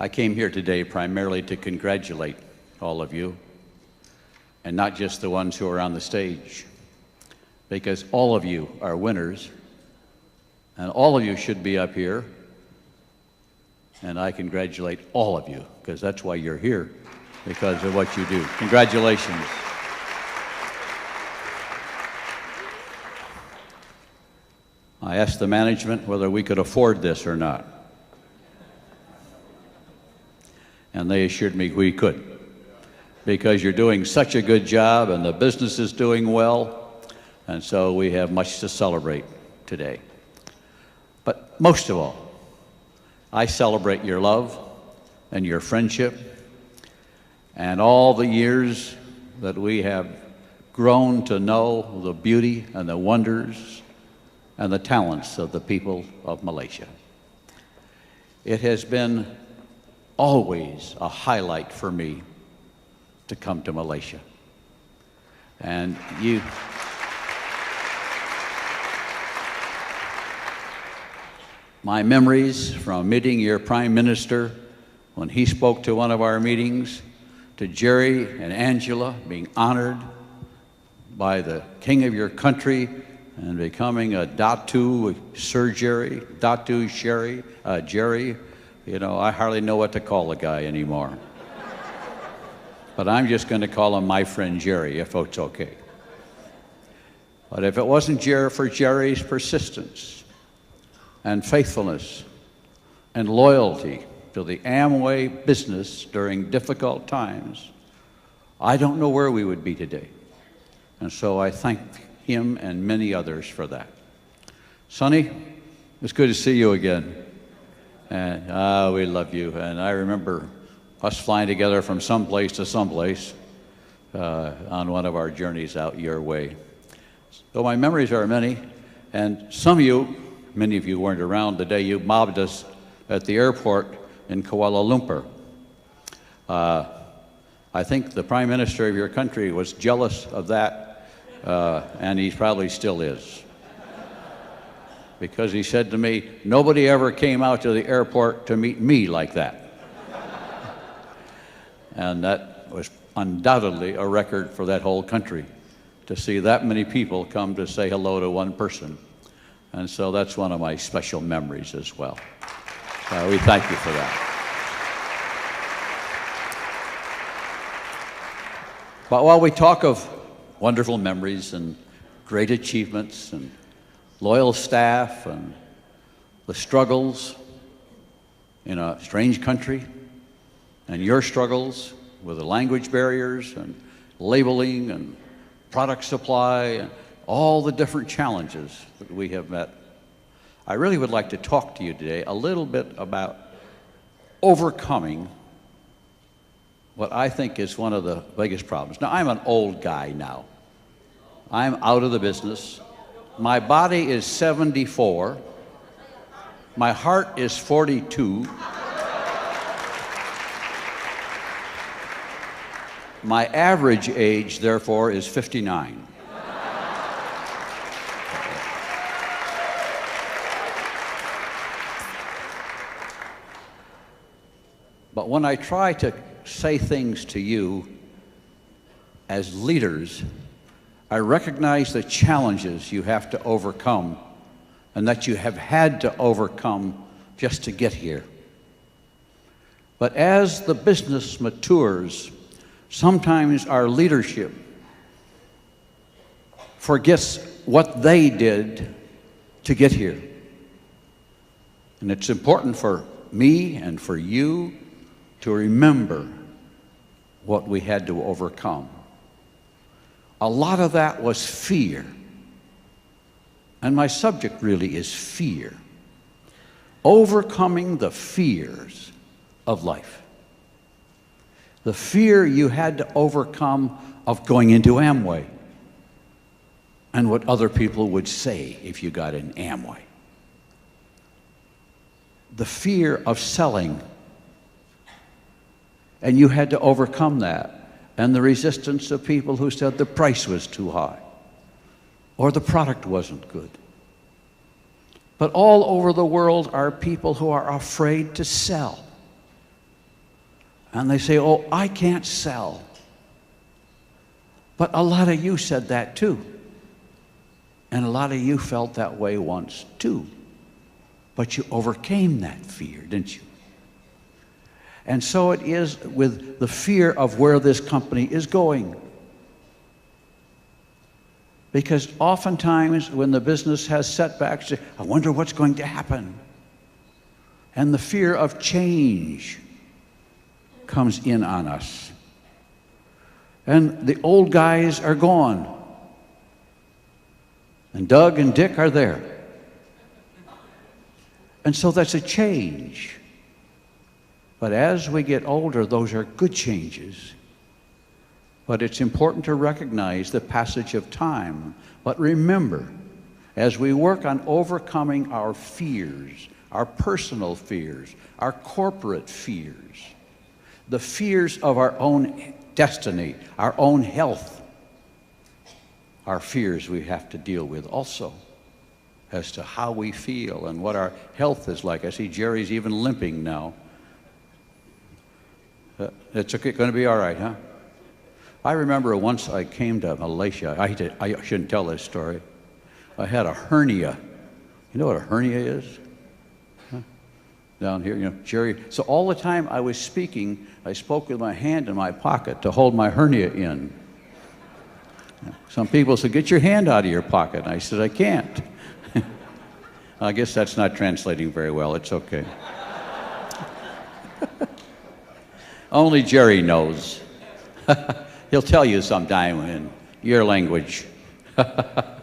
I came here today primarily to congratulate all of you, and not just the ones who are on the stage, because all of you are winners, and all of you should be up here, and I congratulate all of you, because that's why you're here, because of what you do. Congratulations. I asked the management whether we could afford this or not, and they assured me we could, because you're doing such a good job and the business is doing well, and so we have much to celebrate today. But most of all, I celebrate your love and your friendship and all the years that we have grown to know the beauty and the wonders and the talents of the people of Malaysia. It has been always a highlight for me to come to Malaysia. And my memories from meeting your Prime Minister when he spoke to one of our meetings, to Jerry and Angela being honored by the King of your country and becoming a Datu Sir Jerry, Datu Sherry, Jerry. You know, I hardly know what to call the guy anymore. But I'm just going to call him my friend Jerry, if it's okay. But if it wasn't for Jerry's persistence and faithfulness and loyalty to the Amway business during difficult times, I don't know where we would be today. And so I thank him and many others for that. Sonny, it's good to see you again. And we love you. And I remember us flying together from someplace to someplace on one of our journeys out your way. So my memories are many, and some of you, many of you weren't around the day you mobbed us at the airport in Kuala Lumpur. I think the Prime Minister of your country was jealous of that, and he probably still is. Because he said to me, nobody ever came out to the airport to meet me like that. And that was undoubtedly a record for that whole country, to see that many people come to say hello to one person. And so that's one of my special memories as well. We thank you for that. But while we talk of wonderful memories and great achievements and loyal staff and the struggles in a strange country, and your struggles with the language barriers and labeling and product supply and all the different challenges that we have met, I really would like to talk to you today a little bit about overcoming what I think is one of the biggest problems. Now, I'm an old guy now. I'm out of the business. My body is 74. My heart is 42. My average age, therefore, is 59. But when I try to say things to you as leaders, I recognize the challenges you have to overcome and that you have had to overcome just to get here. But as the business matures, sometimes our leadership forgets what they did to get here. And it's important for me and for you to remember what we had to overcome. A lot of that was fear. And my subject really is fear. Overcoming the fears of life. The fear you had to overcome of going into Amway and what other people would say if you got in Amway. The fear of selling, and you had to overcome that, and the resistance of people who said the price was too high or the product wasn't good. But all over the world are people who are afraid to sell. And they say, oh, I can't sell. But a lot of you said that too. And a lot of you felt that way once too. But you overcame that fear, didn't you? And so it is with the fear of where this company is going. Because oftentimes when the business has setbacks, I wonder what's going to happen. And the fear of change comes in on us. And the old guys are gone. And Doug and Dick are there. And so that's a change. But as we get older, those are good changes. But it's important to recognize the passage of time. But remember, as we work on overcoming our fears, our personal fears, our corporate fears, the fears of our own destiny, our own health, our fears we have to deal with also as to how we feel and what our health is like. I see Jerry's even limping now. It's okay, going to be all right, huh? I remember once I came to Malaysia. I shouldn't tell this story. I had a hernia. You know what a hernia is? Huh? Down here, you know, Jerry. So all the time I was speaking, I spoke with my hand in my pocket to hold my hernia in. Some people said, get your hand out of your pocket. And I said, I can't. I guess that's not translating very well. It's okay. Only Jerry knows. He'll tell you sometime in your language. But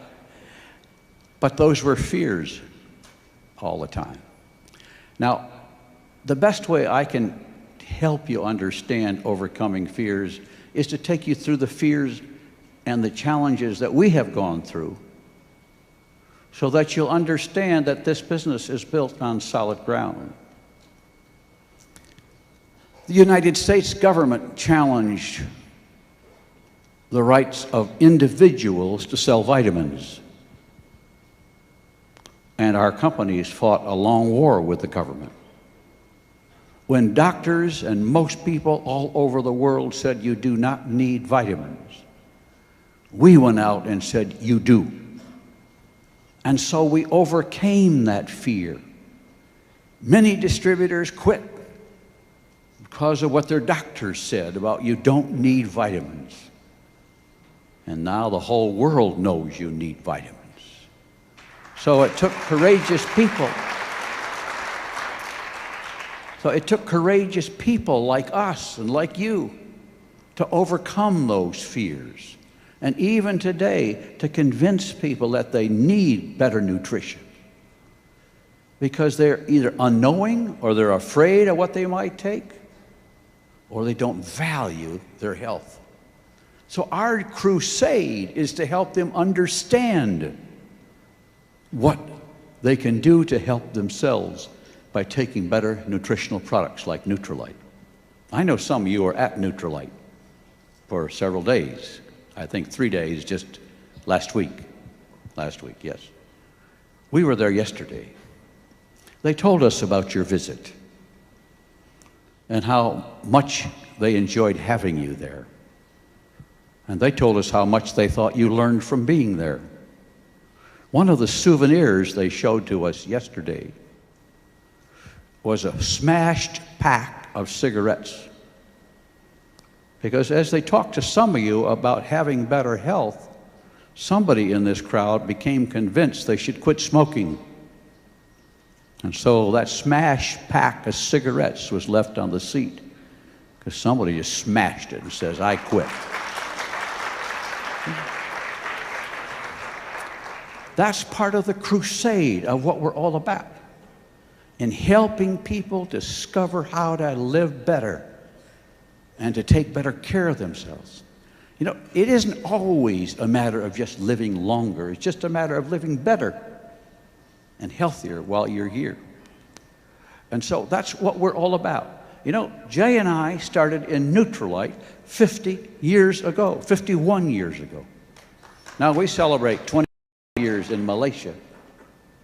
those were fears all the time. Now, the best way I can help you understand overcoming fears is to take you through the fears and the challenges that we have gone through so that you'll understand that this business is built on solid ground. The United States government challenged the rights of individuals to sell vitamins. And our companies fought a long war with the government. When doctors and most people all over the world said you do not need vitamins, we went out and said you do. And so we overcame that fear. Many distributors quit because of what their doctors said about you don't need vitamins. And now the whole world knows you need vitamins. So it took courageous people. So it took courageous people like us and like you to overcome those fears. And even today, to convince people that they need better nutrition. Because they're either unknowing or they're afraid of what they might take, or they don't value their health. So our crusade is to help them understand what they can do to help themselves by taking better nutritional products like Nutrilite. I know some of you are at Nutrilite for several days. I think 3 days just last week. Last week, yes. We were there yesterday. They told us about your visit and how much they enjoyed having you there. And they told us how much they thought you learned from being there. One of the souvenirs they showed to us yesterday was a smashed pack of cigarettes. Because as they talked to some of you about having better health, somebody in this crowd became convinced they should quit smoking. And so that smashed pack of cigarettes was left on the seat because somebody just smashed it and says, I quit. That's part of the crusade of what we're all about, in helping people discover how to live better and to take better care of themselves. You know, it isn't always a matter of just living longer. It's just a matter of living better and healthier while you're here. And so that's what we're all about. You know, Jay and I started in Nutrilite 50 years ago, 51 years ago. Now we celebrate 20 years in Malaysia.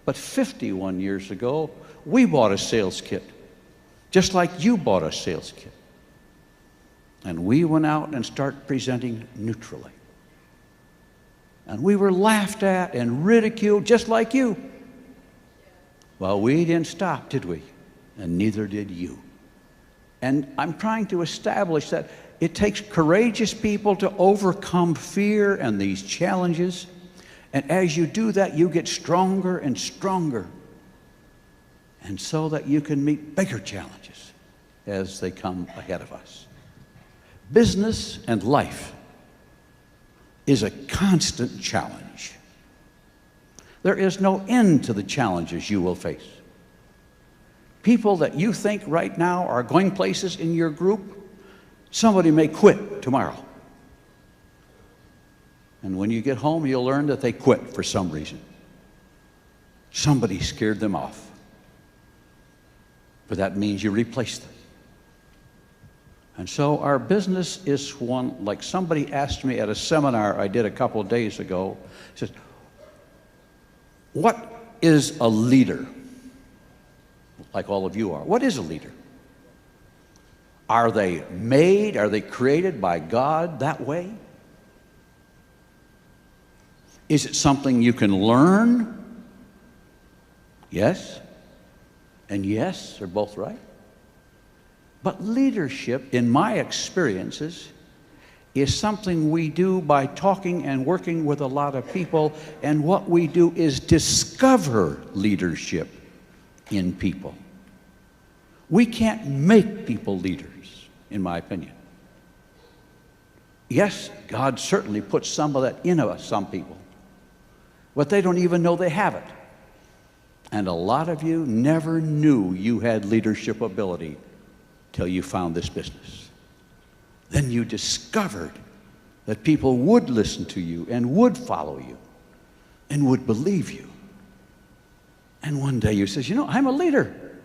But 51 years ago, we bought a sales kit, just like you bought a sales kit. And we went out and started presenting neutrally. And we were laughed at and ridiculed just like you. Well, we didn't stop, did we? And neither did you. And I'm trying to establish that it takes courageous people to overcome fear and these challenges. And as you do that, you get stronger and stronger. And so that you can meet bigger challenges as they come ahead of us. Business and life is a constant challenge. There is no end to the challenges you will face. People that you think right now are going places in your group, somebody may quit tomorrow. And when you get home, you'll learn that they quit for some reason. Somebody scared them off. But that means you replace them. And so our business is one, like somebody asked me at a seminar I did a couple of days ago, he says, what is a leader? Like all of you are. What is a leader? Are they made, are they created by God that way? Is it something you can learn? Yes. And yes, they're both right. But leadership, in my experiences, is something we do by talking and working with a lot of people, and what we do is discover leadership in people. We can't make people leaders, in my opinion. Yes, God certainly puts some of that in us, some people, but they don't even know they have it. And a lot of you never knew you had leadership ability till you found this business. Then you discovered that people would listen to you and would follow you and would believe you. And one day you says, you know, I'm a leader.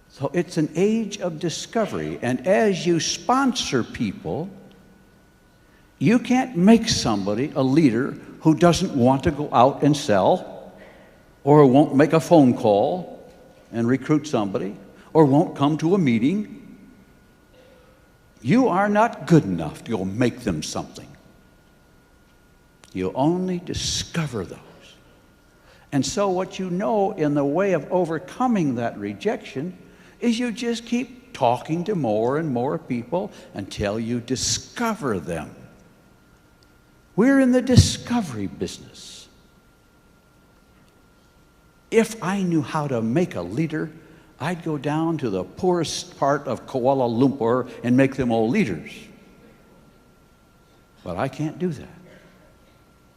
So it's an age of discovery. And as you sponsor people, you can't make somebody a leader who doesn't want to go out and sell, or won't make a phone call and recruit somebody, or won't come to a meeting. You are not good enough to go make them something. You only discover those. And so what you know in the way of overcoming that rejection is you just keep talking to more and more people until you discover them. We're in the discovery business. If I knew how to make a leader, I'd go down to the poorest part of Kuala Lumpur and make them all leaders. But I can't do that.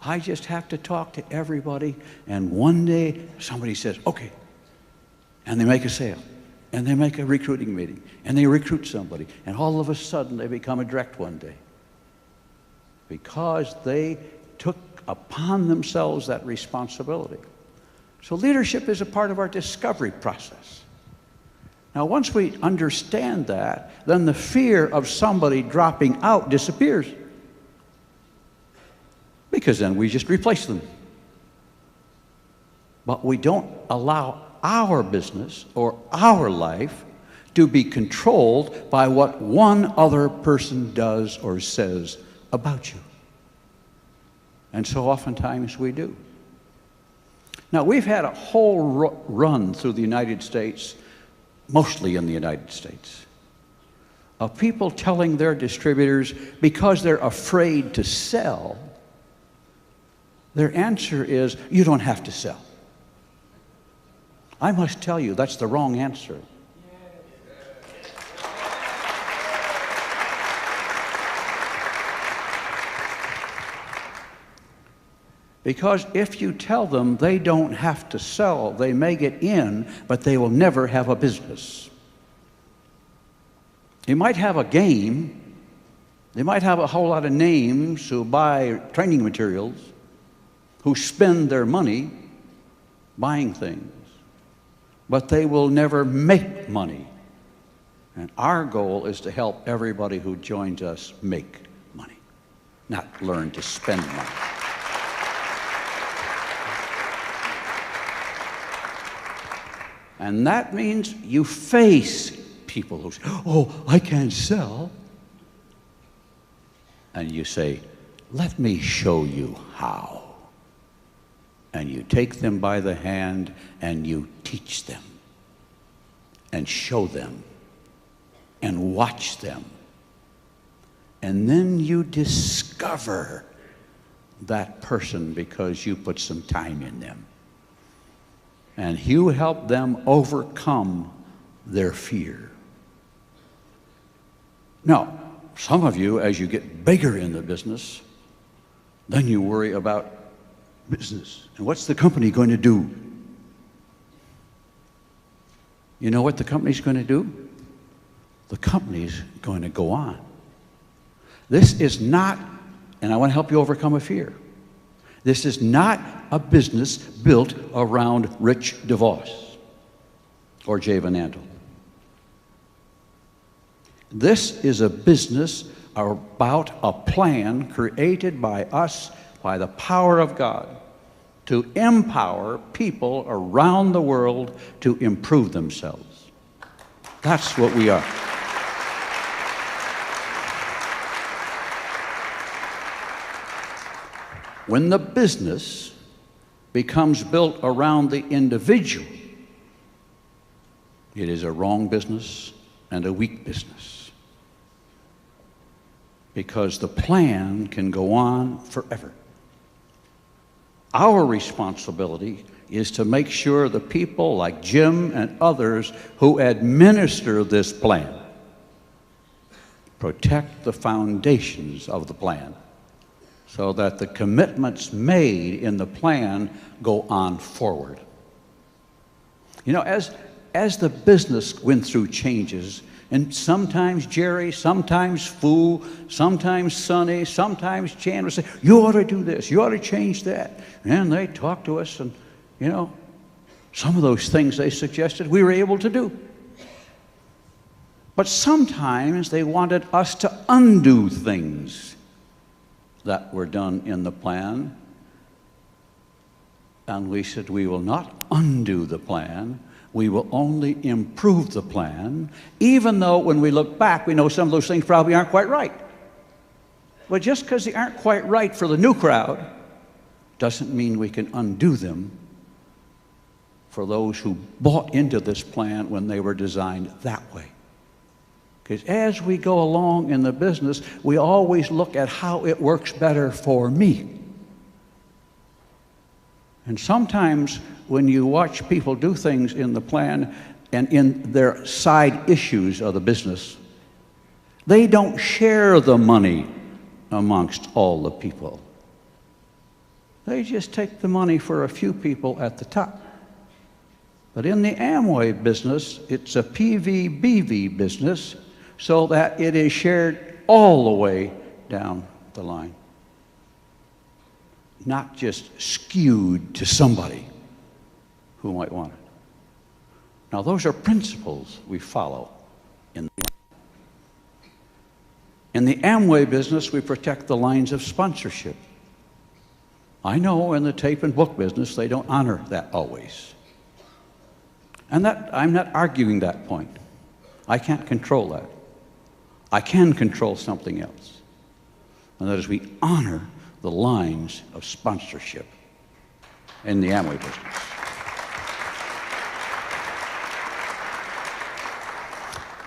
I just have to talk to everybody, and one day somebody says, okay, and they make a sale, and they make a recruiting meeting, and they recruit somebody, and all of a sudden they become a direct one day. Because they took upon themselves that responsibility. So leadership is a part of our discovery process. Now, once we understand that, then the fear of somebody dropping out disappears. Because then we just replace them. But we don't allow our business or our life to be controlled by what one other person does or says about you. And so oftentimes we do. Now, we've had a whole run through the United States, mostly in the United States, of people telling their distributors, because they're afraid to sell, their answer is, you don't have to sell. I must tell you, that's the wrong answer. Because if you tell them they don't have to sell, they may get in, but they will never have a business. You might have a game. They might have a whole lot of names who buy training materials, who spend their money buying things, but they will never make money. And our goal is to help everybody who joins us make money, not learn to spend money. And that means you face people who say, oh, I can't sell. And you say, let me show you how. And you take them by the hand and you teach them and show them and watch them. And then you discover that person because you put some time in them. And you help them overcome their fear. Now, some of you, as you get bigger in the business, then you worry about business. And what's the company going to do? You know what the company's going to do? The company's going to go on. This is not, and I want to help you overcome a fear, this is not a business built around Rich DeVos or Jay Van Andel. This is a business about a plan created by us, by the power of God, to empower people around the world to improve themselves. That's what we are. When the business becomes built around the individual, it is a wrong business and a weak business. Because the plan can go on forever. Our responsibility is to make sure the people like Jim and others who administer this plan protect the foundations of the plan so that the commitments made in the plan go on forward. You know, as the business went through changes, and sometimes Jerry, sometimes Fu, sometimes Sonny, sometimes Chan would say, you ought to do this, you ought to change that. And they talked to us, and, you know, some of those things they suggested we were able to do. But sometimes they wanted us to undo things that were done in the plan. And we said, we will not undo the plan. We will only improve the plan, even though when we look back, we know some of those things probably aren't quite right. But just because they aren't quite right for the new crowd doesn't mean we can undo them for those who bought into this plan when they were designed that way. Because as we go along in the business, we always look at how it works better for me. And sometimes when you watch people do things in the plan and in their side issues of the business, they don't share the money amongst all the people. They just take the money for a few people at the top. But in the Amway business, it's a PV-BV business, so that it is shared all the way down the line. Not just skewed to somebody who might want it. Now, those are principles we follow in the Amway business. We protect the lines of sponsorship. I know in the tape and book business, they don't honor that always. And that, I'm not arguing that point. I can't control that. I can control something else. And that is we honor the lines of sponsorship in the Amway business.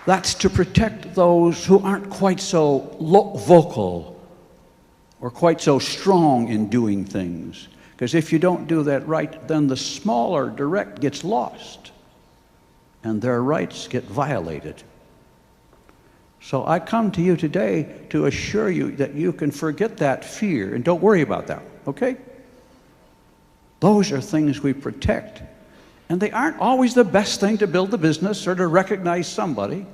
That's to protect those who aren't quite so vocal or quite so strong in doing things. Because if you don't do that right, then the smaller direct gets lost and their rights get violated. So I come to you today to assure you that you can forget that fear and don't worry about that, okay? Those are things we protect. And they aren't always the best thing to build the business or to recognize somebody.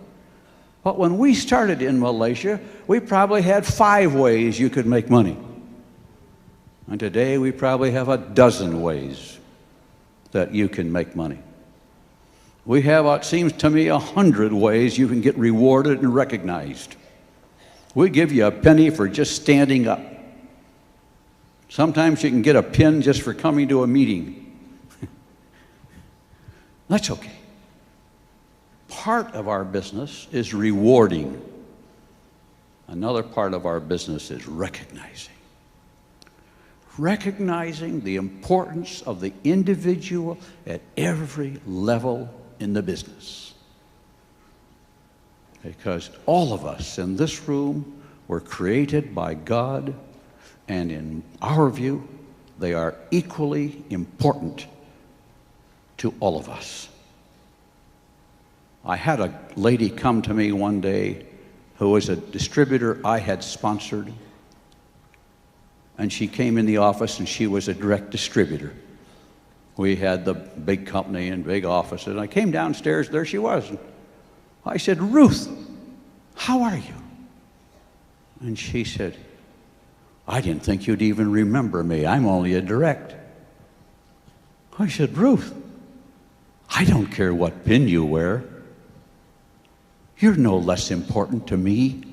But when we started in Malaysia, we probably had 5 ways you could make money. And today we probably have a dozen ways that you can make money. We have, it seems to me, 100 ways you can get rewarded and recognized. We give you a penny for just standing up. Sometimes you can get a pin just for coming to a meeting. That's okay. part of our business is rewarding. Another part of our business is recognizing. Recognizing the importance of the individual at every level in the business. Because all of us in this room were created by God, and in our view, they are equally important to all of us. I had a lady come to me one day who was a distributor I had sponsored, and she came in the office and she was a direct distributor. We had the big company and big offices, and I came downstairs, there she was. I said, "Ruth, how are you?" And she said, "I didn't think you'd even remember me. I'm only a direct." I said, "Ruth, I don't care what pin you wear. You're no less important to me.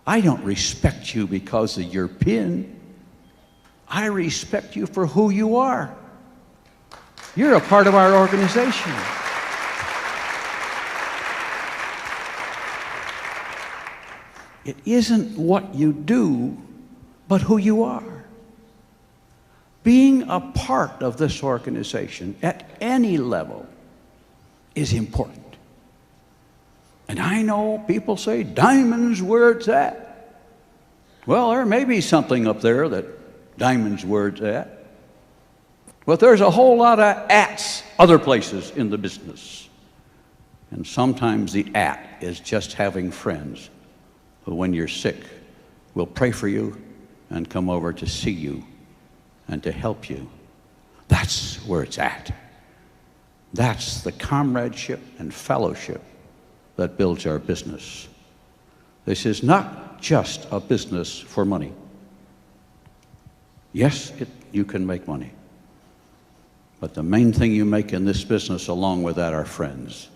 I don't respect you because of your pin. I respect you for who you are. You're a part of our organization." It isn't what you do, but who you are. Being a part of this organization at any level is important. And I know people say, "Diamond's where it's at." Well, there may be something up there that diamond's where it's at. But there's a whole lot of ats other places in the business. And sometimes the at is just having friends who, when you're sick, will pray for you and come over to see you and to help you. That's where it's at. That's the comradeship and fellowship that builds our business. This is not just a business for money. Yes, you can make money. But the main thing you make in this business along with that are friends.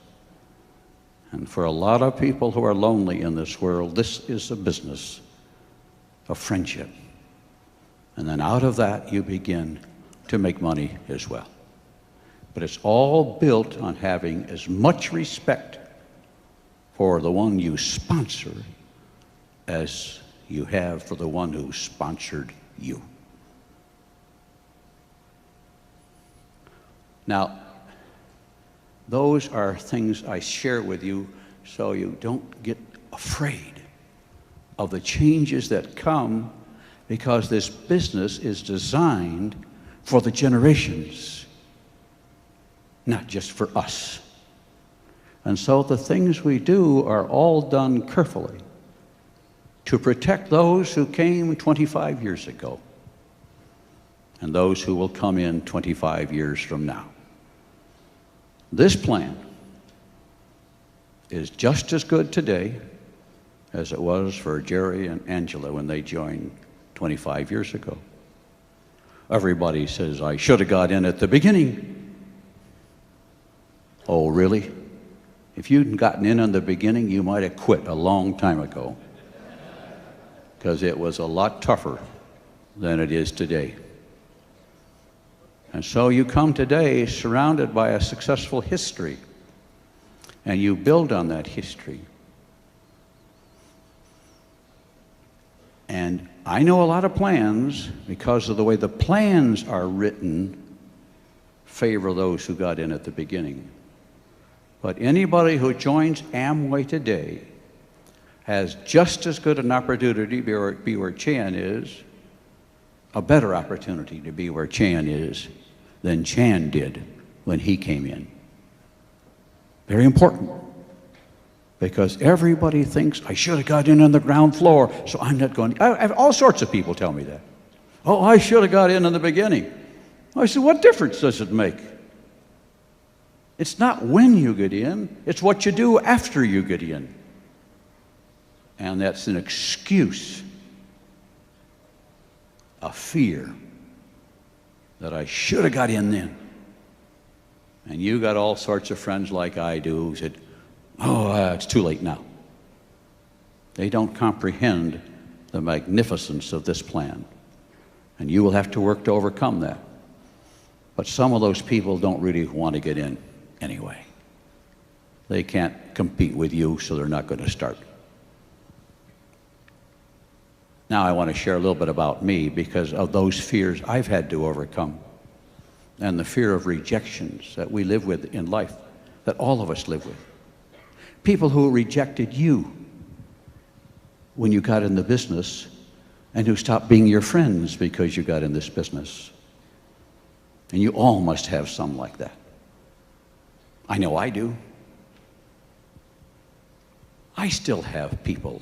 And for a lot of people who are lonely in this world, this is a business of friendship. And then out of that, you begin to make money as well. But it's all built on having as much respect for the one you sponsor as you have for the one who sponsored you. Now, those are things I share with you so you don't get afraid of the changes that come, because this business is designed for the generations, not just for us. And so the things we do are all done carefully to protect those who came 25 years ago and those who will come in 25 years from now. This plan is just as good today as it was for Jerry and Angela when they joined 25 years ago. Everybody says, "I should have got in at the beginning." Oh, really? If you'd gotten in the beginning, you might have quit a long time ago, because it was a lot tougher than it is today. And so you come today surrounded by a successful history, and you build on that history. And I know a lot of plans, because of the way the plans are written, favor those who got in at the beginning. But anybody who joins Amway today has just as good an opportunity to be where Chan is, a better opportunity to be where Chan is than Chan did when he came in. Very important. Because everybody thinks, "I should have got in on the ground floor, so I'm not going." I have all sorts of people tell me that. "Oh, I should have got in the beginning." I said, "What difference does it make? It's not when you get in, it's what you do after you get in." And that's an excuse, a fear that I should have got in then. And you got all sorts of friends like I do who said, "Oh, it's too late now." They don't comprehend the magnificence of this plan. And you will have to work to overcome that. But some of those people don't really want to get in anyway. they can't compete with you, so they're not going to start. Now I want to share a little bit about me because of those fears I've had to overcome and the fear of rejections that we live with in life, that all of us live with. People who rejected you when you got in the business and who stopped being your friends because you got in this business. And you all must have some like that. I know I do. I still have people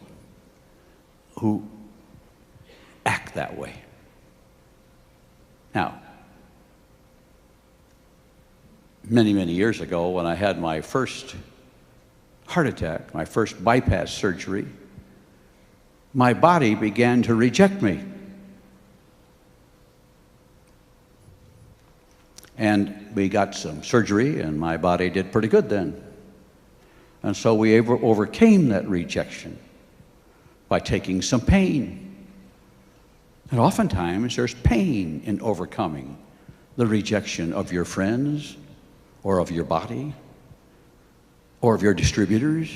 who act that way. Now, many, many years ago, when I had my first heart attack, my first bypass surgery, my body began to reject me. And we got some surgery, and my body did pretty good then. And so we overcame that rejection by taking some pain. And oftentimes there's pain in overcoming the rejection of your friends or of your body or of your distributors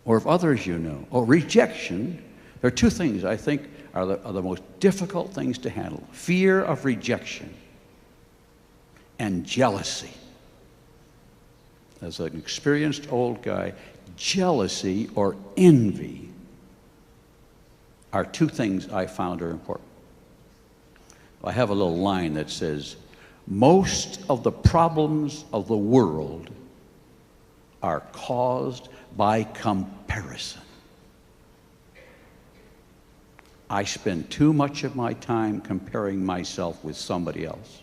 or of others you know. Oh, rejection, there are two things I think are the most difficult things to handle. Fear of rejection and jealousy. As an experienced old guy, jealousy or envy are two things I found are important. I have a little line that says, most of the problems of the world are caused by comparison. I spend too much of my time comparing myself with somebody else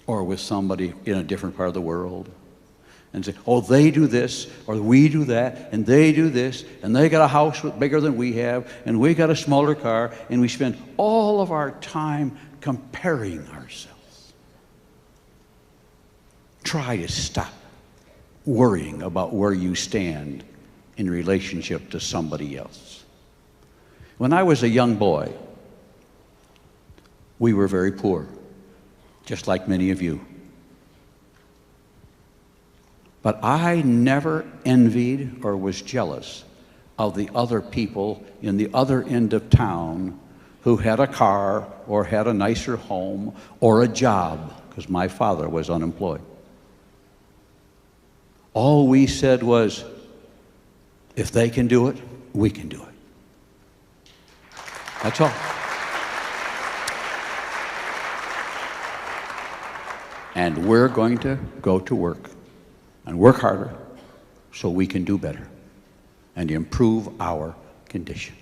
or with somebody in a different part of the world and say, oh, they do this or we do that and they do this and they got a house bigger than we have and we got a smaller car, and we spend all of our time comparing ourselves. Try to stop worrying about where you stand in relationship to somebody else. When I was a young boy, we were very poor, just like many of you. But I never envied or was jealous of the other people in the other end of town who had a car or had a nicer home or a job, because my father was unemployed. All we said was, if they can do it, we can do it. That's all. And we're going to go to work and work harder so we can do better and improve our condition.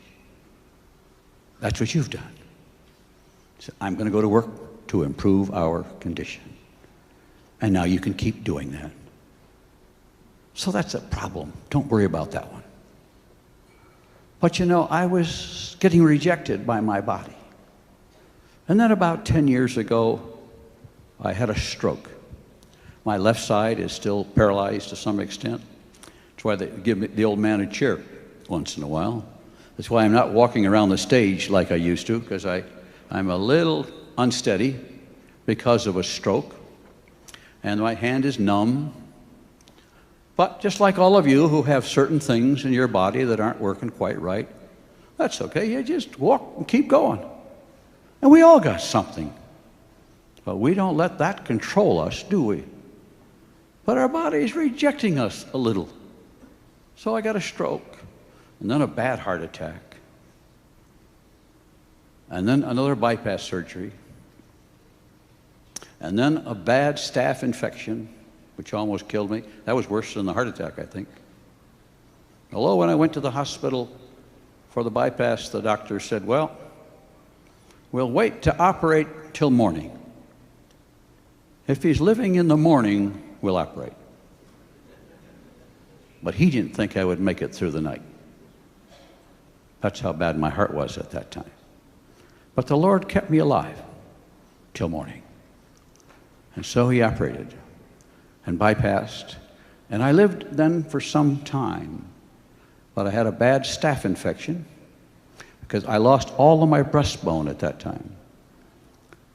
That's what you've done. So I'm going to go to work to improve our condition. And now you can keep doing that. So that's a problem. Don't worry about that one. But you know, I was getting rejected by my body. And then about 10 years ago, I had a stroke. My left side is still paralyzed to some extent. That's why they give me the old man a chair once in a while. That's why I'm not walking around the stage like I used to, because I'm a little unsteady because of a stroke. And my hand is numb. But just like all of you who have certain things in your body that aren't working quite right, that's okay. You just walk and keep going. And we all got something. But we don't let that control us, do we? But our body is rejecting us a little. So I got a stroke, and then a bad heart attack, and then another bypass surgery, and then a bad staph infection, which almost killed me. That was worse than the heart attack, I think. Although when I went to the hospital for the bypass, the doctor said, well, we'll wait to operate till morning. If he's living in the morning, we'll operate. But he didn't think I would make it through the night. That's how bad my heart was at that time. But the Lord kept me alive till morning. And so he operated and bypassed. And I lived then for some time. But I had a bad staph infection because I lost all of my breastbone at that time.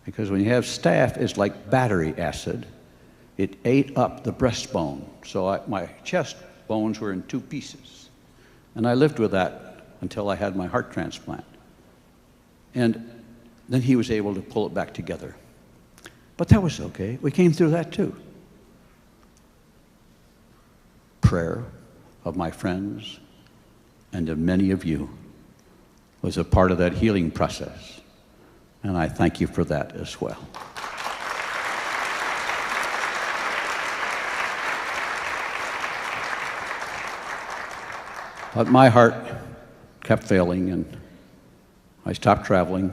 Because when you have staph, it's like battery acid. it ate up the breastbone. So my chest bones were in two pieces. And I lived with that until I had my heart transplant. And then he was able to pull it back together. But that was okay. We came through that too. Prayer of my friends and of many of you was a part of that healing process. And I thank you for that as well. But my heart kept failing, and I stopped traveling,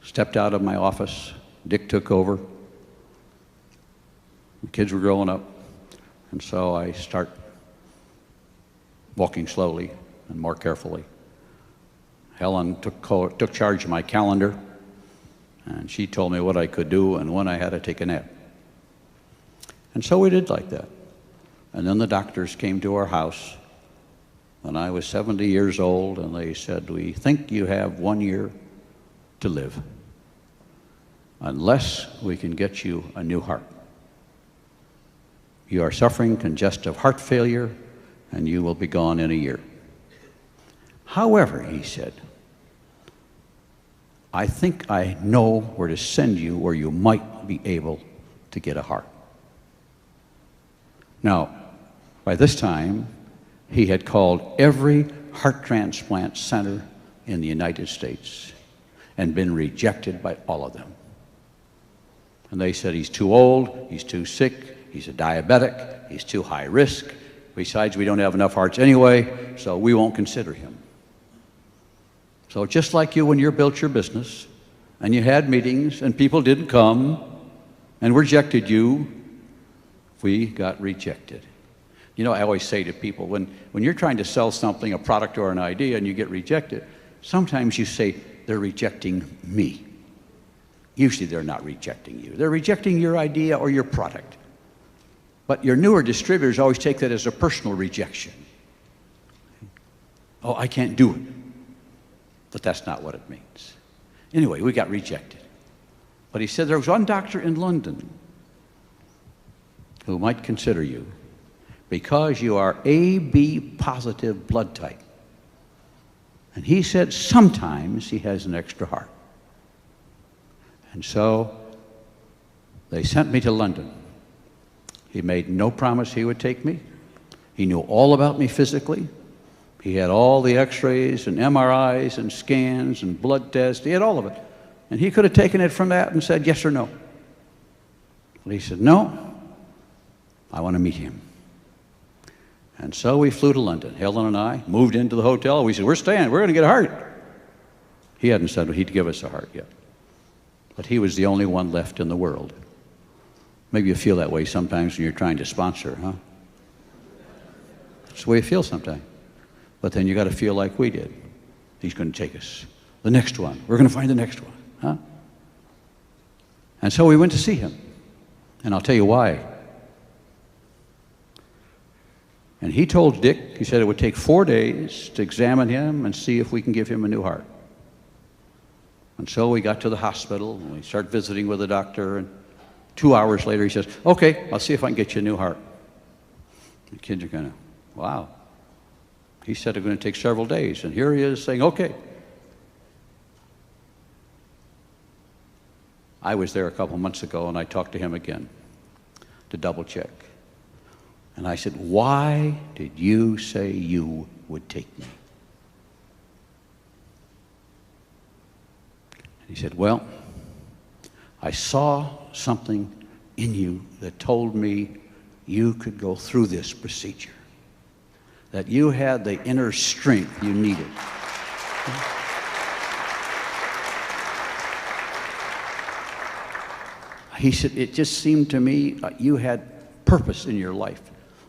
stepped out of my office. Dick took over. The kids were growing up, and so I start walking slowly and more carefully. Helen took charge of my calendar, and she told me what I could do and when I had to take a nap. And so we did like that. And then the doctors came to our house when I was 70 years old, and they said, "We think you have 1 year to live, unless we can get you a new heart. You are suffering congestive heart failure, and you will be gone in a year. However," he said, "I think I know where to send you where you might be able to get a heart." Now, by this time, he had called every heart transplant center in the United States and been rejected by all of them. And they said, "He's too old, he's too sick, he's a diabetic, he's too high risk. Besides, we don't have enough hearts anyway, so we won't consider him." So just like you when you built your business and you had meetings and people didn't come and rejected you, we got rejected. You know, I always say to people, when you're trying to sell something, a product or an idea, and you get rejected, sometimes you say, "They're rejecting me." Usually they're not rejecting you. They're rejecting your idea or your product. But your newer distributors always take that as a personal rejection. "Oh, I can't do it." But that's not what it means. Anyway, we got rejected. But he said there was one doctor in London who might consider you because you are AB positive blood type. And he said sometimes he has an extra heart. And so they sent me to London. He made no promise he would take me. He knew all about me physically. He had all the x-rays and MRIs and scans and blood tests. He had all of it. And he could have taken it from that and said yes or no. But he said, "No, I want to meet him." And so we flew to London. Helen and I moved into the hotel. We said, "We're staying. We're going to get a heart." He hadn't said he'd give us a heart yet. But he was the only one left in the world. Maybe you feel that way sometimes when you're trying to sponsor, huh? That's the way you feel sometimes. But then you got to feel like we did. He's going to take us. The next one. We're going to find the next one, huh? And so we went to see him. And I'll tell you why. And he told Dick, he said it would take 4 days to examine him and see if we can give him a new heart. And so we got to the hospital, and we started visiting with the doctor, and 2 hours later he says, "Okay, I'll see if I can get you a new heart." The kids are kind of, wow. He said it's going to take several days, and here he is saying, "Okay." I was there a couple months ago, and I talked to him again to double check. And I said, "Why did you say you would take me?" And he said, "Well, I saw something in you that told me you could go through this procedure, that you had the inner strength you needed." He said, "It just seemed to me you had purpose in your life.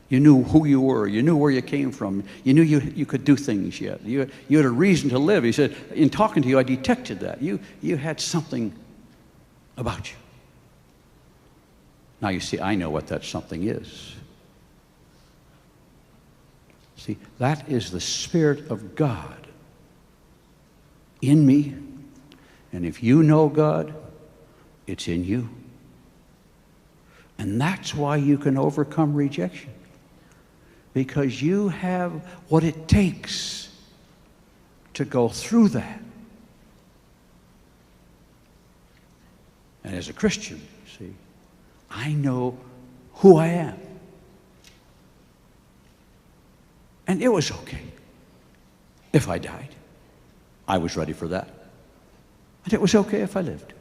You knew who you were. You knew where you came from. You knew you could do things yet. You had a reason to live." He said, "In talking to you, I detected that. You had something about you." Now, you see, I know what that something is. See, that is the Spirit of God in me. And if you know God, it's in you. And that's why you can overcome rejection. Because you have what it takes to go through that. And as a Christian, see, I know who I am. And it was okay if I died. I was ready for that. And it was okay if I lived.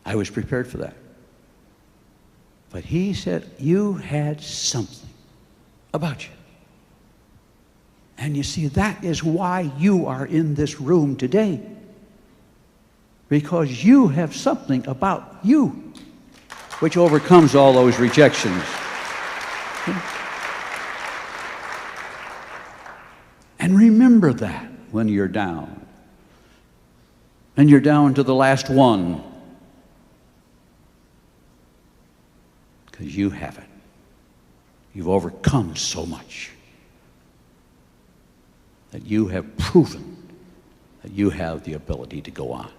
I was prepared for that. But he said, you had something about you. And you see, that is why you are in this room today. Because you have something about you which overcomes all those rejections. And remember that when you're down. And you're down to the last one. Because you have it. You've overcome so much that you have proven that you have the ability to go on.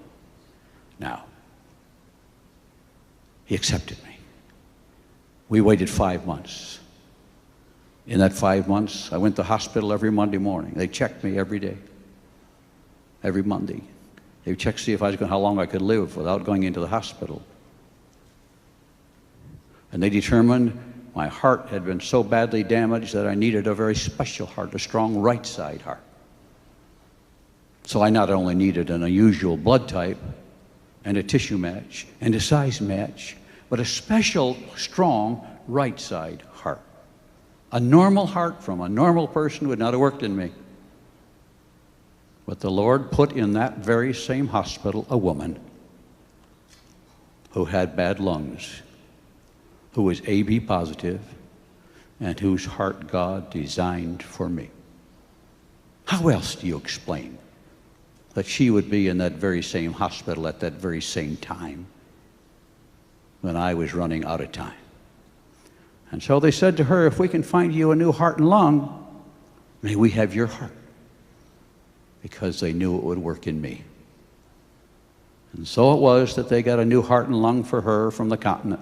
Now, he accepted me. We waited 5 months. In that 5 months, I went to the hospital every Monday morning. They checked me every day, every Monday. They checked to see if I was how long I could live without going into the hospital. And they determined my heart had been so badly damaged that I needed a very special heart, a strong right side heart. So I not only needed an unusual blood type and a tissue match and a size match, but a special, strong right side heart. A normal heart from a normal person would not have worked in me. But the Lord put in that very same hospital a woman who had bad lungs, who was AB positive, and whose heart God designed for me. How else do you explain that she would be in that very same hospital at that very same time when I was running out of time? And so they said to her, if we can find you a new heart and lung, may we have your heart. Because they knew it would work in me. And so it was that they got a new heart and lung for her from the continent.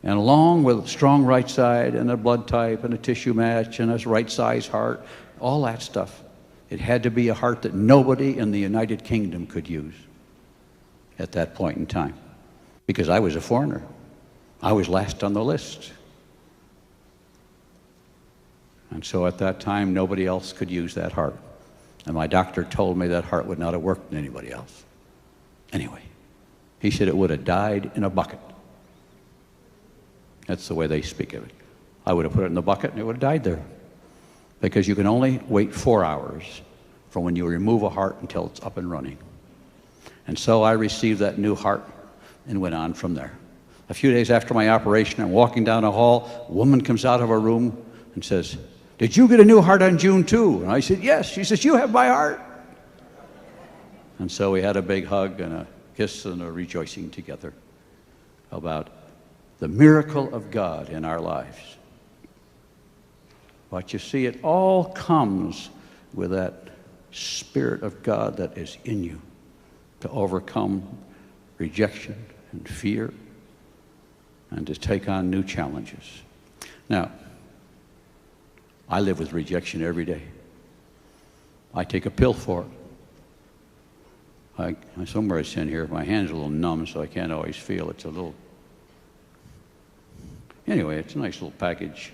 And along with a strong right side and a blood type and a tissue match and a right size heart, all that stuff, it had to be a heart that nobody in the United Kingdom could use at that point in time. Because I was a foreigner. I was last on the list. And so at that time, nobody else could use that heart. And my doctor told me that heart would not have worked in anybody else. Anyway, he said it would have died in a bucket. That's the way they speak of it. I would have put it in the bucket and it would have died there. Because you can only wait 4 hours from when you remove a heart until it's up and running. And so I received that new heart and went on from there. A few days after my operation, I'm walking down a hall, a woman comes out of a room and says, did you get a new heart on June 2? And I said, yes. She says, you have my heart. And so we had a big hug and a kiss and a rejoicing together about the miracle of God in our lives. But you see, it all comes with that Spirit of God that is in you to overcome rejection and fear and to take on new challenges. Now, I live with rejection every day. I take a pill for it. Somewhere it's in here. My hand's a little numb, so I can't always feel. It's a little... Anyway, it's a nice little package.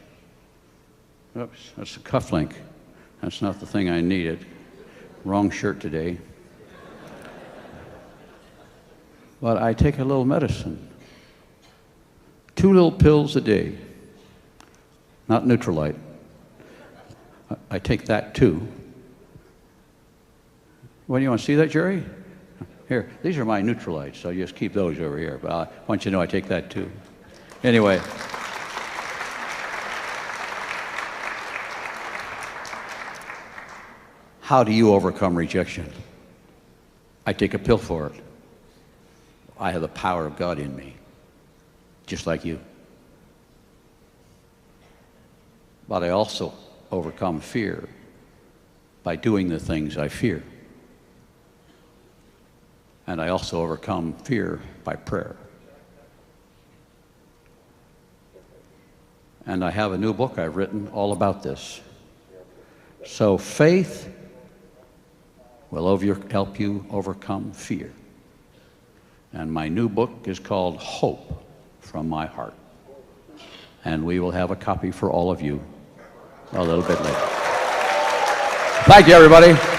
Oops, that's a cufflink. That's not the thing I needed. Wrong shirt today. But I take a little medicine. 2 little pills a day. Not Neutralite. I take that too. What do you want to see that, Jerry? Here, these are my Neutralites, so you just keep those over here. But I want you to know I take that too. Anyway. How do you overcome rejection? I take a pill for it. I have the power of God in me, just like you. But I also overcome fear by doing the things I fear. And I also overcome fear by prayer. And I have a new book I've written all about this. So faith will help you overcome fear. And my new book is called Hope from My Heart. And we will have a copy for all of you a little bit later. Thank you, everybody.